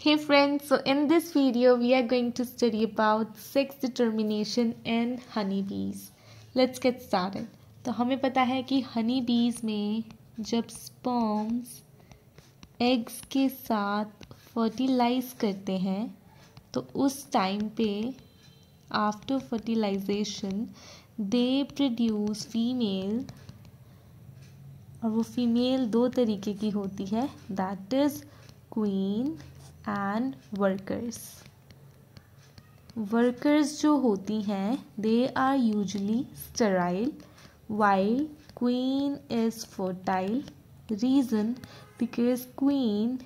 Hey friends, so in this video we are going to study about sex determination in honeybees. Let's get started. तो हमें पता है कि honeybees में जब sperms eggs के साथ fertilize करते हैं तो उस टाइम पे after fertilization they produce female, और वो फीमेल दो तरीके की होती है, that is queen and workers जो होती हैं they are usually sterile while queen is fertile. Reason because queen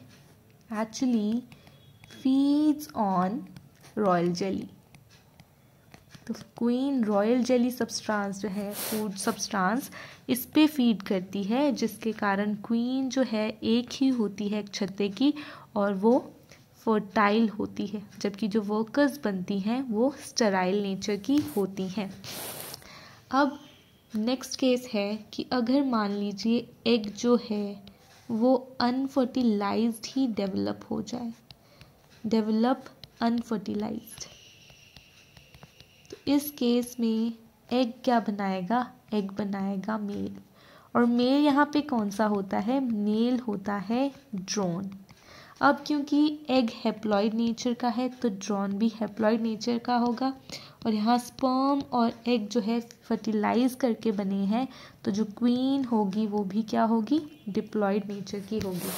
actually feeds on royal jelly. तो क्वीन रॉयल जेली सब्सटेंस जो है, फूड सब्सटेंस, इस पे फीड करती है, जिसके कारण क्वीन जो है एक ही होती है एक छत्ते की और वो फर्टाइल होती है, जबकि जो वर्कर्स बनती हैं वो स्टेराइल नेचर की होती हैं. अब नेक्स्ट केस है कि अगर मान लीजिए एग जो है वो अनफर्टिलाइज्ड ही डेवलप हो जाए, डेवलप अनफर्टिलाइज्ड, तो इस केस में एग क्या बनाएगा, एग बनाएगा मेल. और मेल यहाँ पे कौन सा होता है, मेल होता है ड्रोन. अब क्योंकि एग हैप्लॉइड नेचर का है तो ड्रोन भी हैप्लॉइड नेचर का होगा, और यहाँ स्पर्म और एग जो है फर्टिलाइज करके बने हैं, तो जो क्वीन होगी वो भी क्या होगी, डिप्लॉइड नेचर की होगी.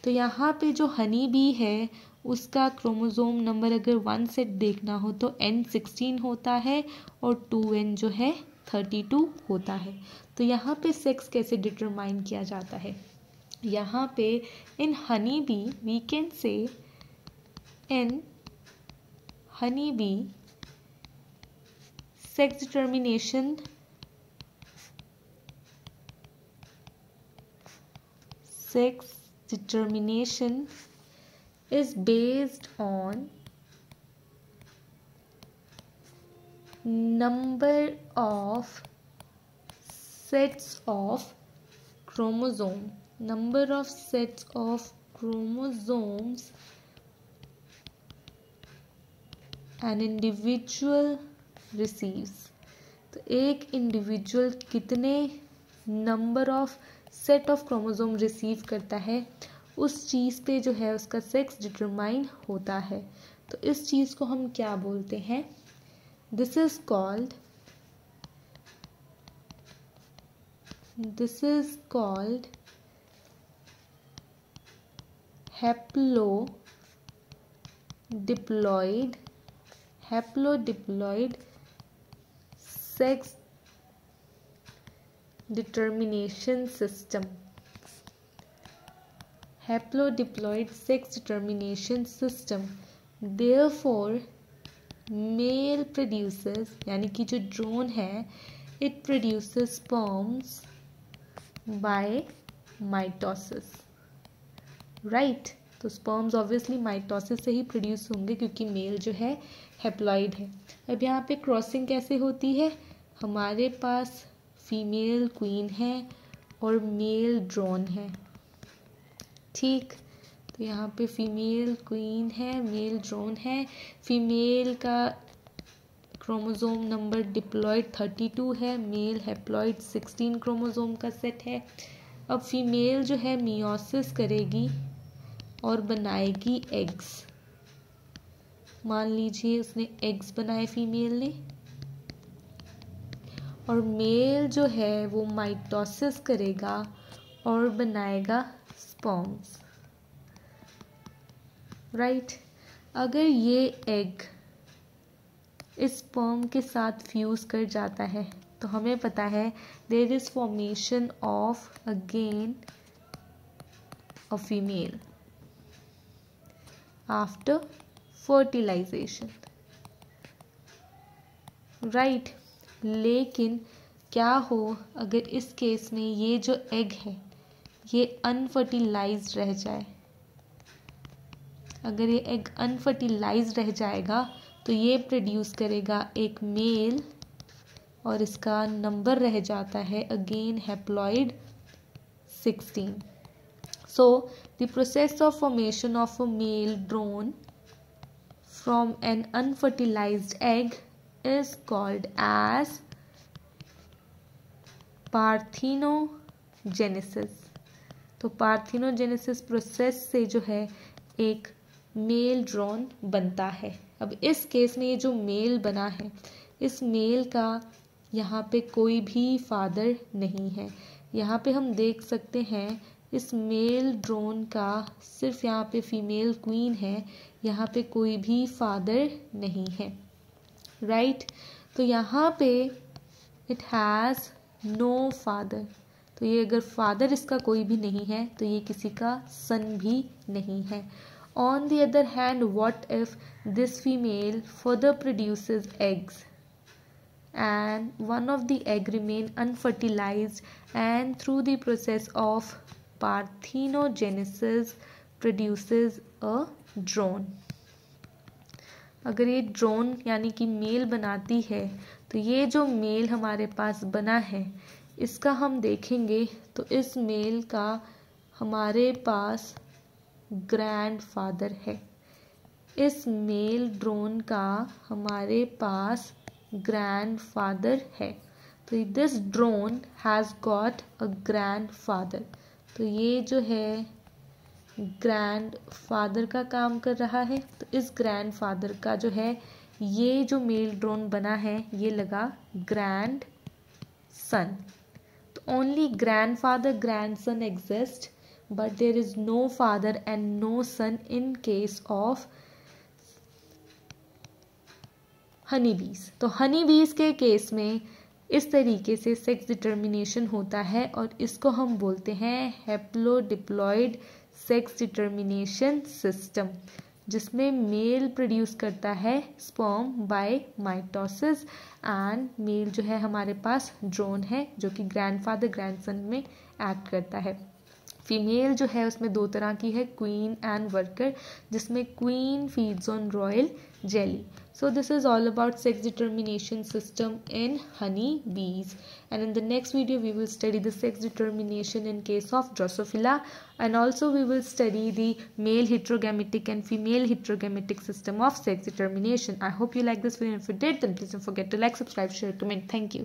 तो यहाँ पे जो हनी बी है उसका क्रोमोसोम नंबर अगर 1 सेट देखना हो तो N16 होता है और 2N जो है 32 होता है. तो यहाँ पे सेक्स कैसे डिटरमाइन किया जाता है, यहाँ पे in honey bee we can say in honey bee sex determination is based on number of sets of chromosome, number of sets of chromosomes an individual receives. तो एक इंडिविजुअल कितने number of set of chromosome receive करता है, उस चीज़ पे जो है उसका सेक्स डिटरमाइन होता है. तो इस चीज़ को हम क्या बोलते हैं, this is called haplodiploid sex determination system. Haplodiploid sex determination system. Therefore male produces, यानी कि जो ड्रोन है it produces sperms by mitosis, right? तो स्पर्म्स ऑब्वियसली माइटोसिस से ही प्रोड्यूस होंगे क्योंकि मेल जो है हैप्लॉइड है. अब यहाँ पे क्रॉसिंग कैसे होती है, हमारे पास फीमेल क्वीन है और मेल ड्रोन है, ठीक. तो यहाँ पे फीमेल क्वीन है, मेल ड्रोन है, फीमेल का क्रोमोसोम नंबर डिप्लॉइड 32 है, मेल हैप्लॉइड 16 क्रोमोसोम का सेट है. अब फीमेल जो है मियोसिस करेगी और बनाएगी एग्स. मान लीजिए उसने एग्स बनाए फीमेल ने, और मेल जो है वो माइटोसिस करेगा और बनाएगा स्पर्म्स, राइट. अगर ये एग इस स्पर्म के साथ फ्यूज कर जाता है तो हमें पता है there is formation of again a female after fertilization, right. लेकिन क्या हो अगर इस केस में ये जो एग है ये अनफर्टिलाइज्ड रह जाए, अगर ये एग अनफर्टिलाइज्ड रह जाएगा तो ये प्रोड्यूस करेगा एक मेल और इसका नंबर रह जाता है again haploid 16. So the process of formation of a male drone from an unfertilized egg is called as parthenogenesis. तो पार्थेनोजेनेसिस प्रोसेस से जो है एक मेल ड्रोन बनता है। अब इस केस में ये जो मेल बना है, इस मेल का यहाँ पे कोई भी फादर नहीं है। यहाँ पे हम देख सकते हैं इस मेल ड्रोन का सिर्फ यहाँ पे फीमेल क्वीन है, यहाँ पे कोई भी फादर नहीं है, राइट। तो यहाँ पे इट हैज़ नो फादर, तो ये अगर फादर इसका कोई भी नहीं है तो ये किसी का सन भी नहीं है। On the other hand what if this female further produces eggs and one of the egg remain unfertilized and through the process of parthenogenesis produces a drone। अगर ये ड्रोन यानी कि मेल बनाती है तो ये जो मेल हमारे पास बना है इसका हम देखेंगे तो इस मेल का हमारे पास ग्रैंडफादर है। इस मेल ड्रोन का हमारे पास ग्रैंडफादर है। तो this drone has got a grandfather. तो ये जो है ग्रैंडफादर का काम कर रहा है। तो इस ग्रैंडफादर का जो है ये जो मेल ड्रोन बना है ये लगा ग्रैंड सन। तो only grandfather grandson exist but there is no father and no son in case of honey bees. तो हनी बीज के केस में इस तरीके से सेक्स डिटर्मिनेशन होता है और इसको हम बोलते हैं हैप्लोडिप्लॉइड सेक्स डिटर्मिनेशन सिस्टम, जिसमें मेल प्रोड्यूस करता है sperm by mitosis and male जो है हमारे पास ड्रोन है जो कि ग्रैंडफादर ग्रैंडसन में एक्ट करता है। फीमेल जो है उसमें दो तरह की है, क्वीन एंड वर्कर, जिसमें queen feeds on royal jelly. So this is all about sex determination system in honey bees, and in the next video we will study the sex determination in case of Drosophila, and also we will study the male heterogametic and female heterogametic system of sex determination. I hope you like this video. If you did, then please don't forget to like, subscribe, share, comment. Thank you.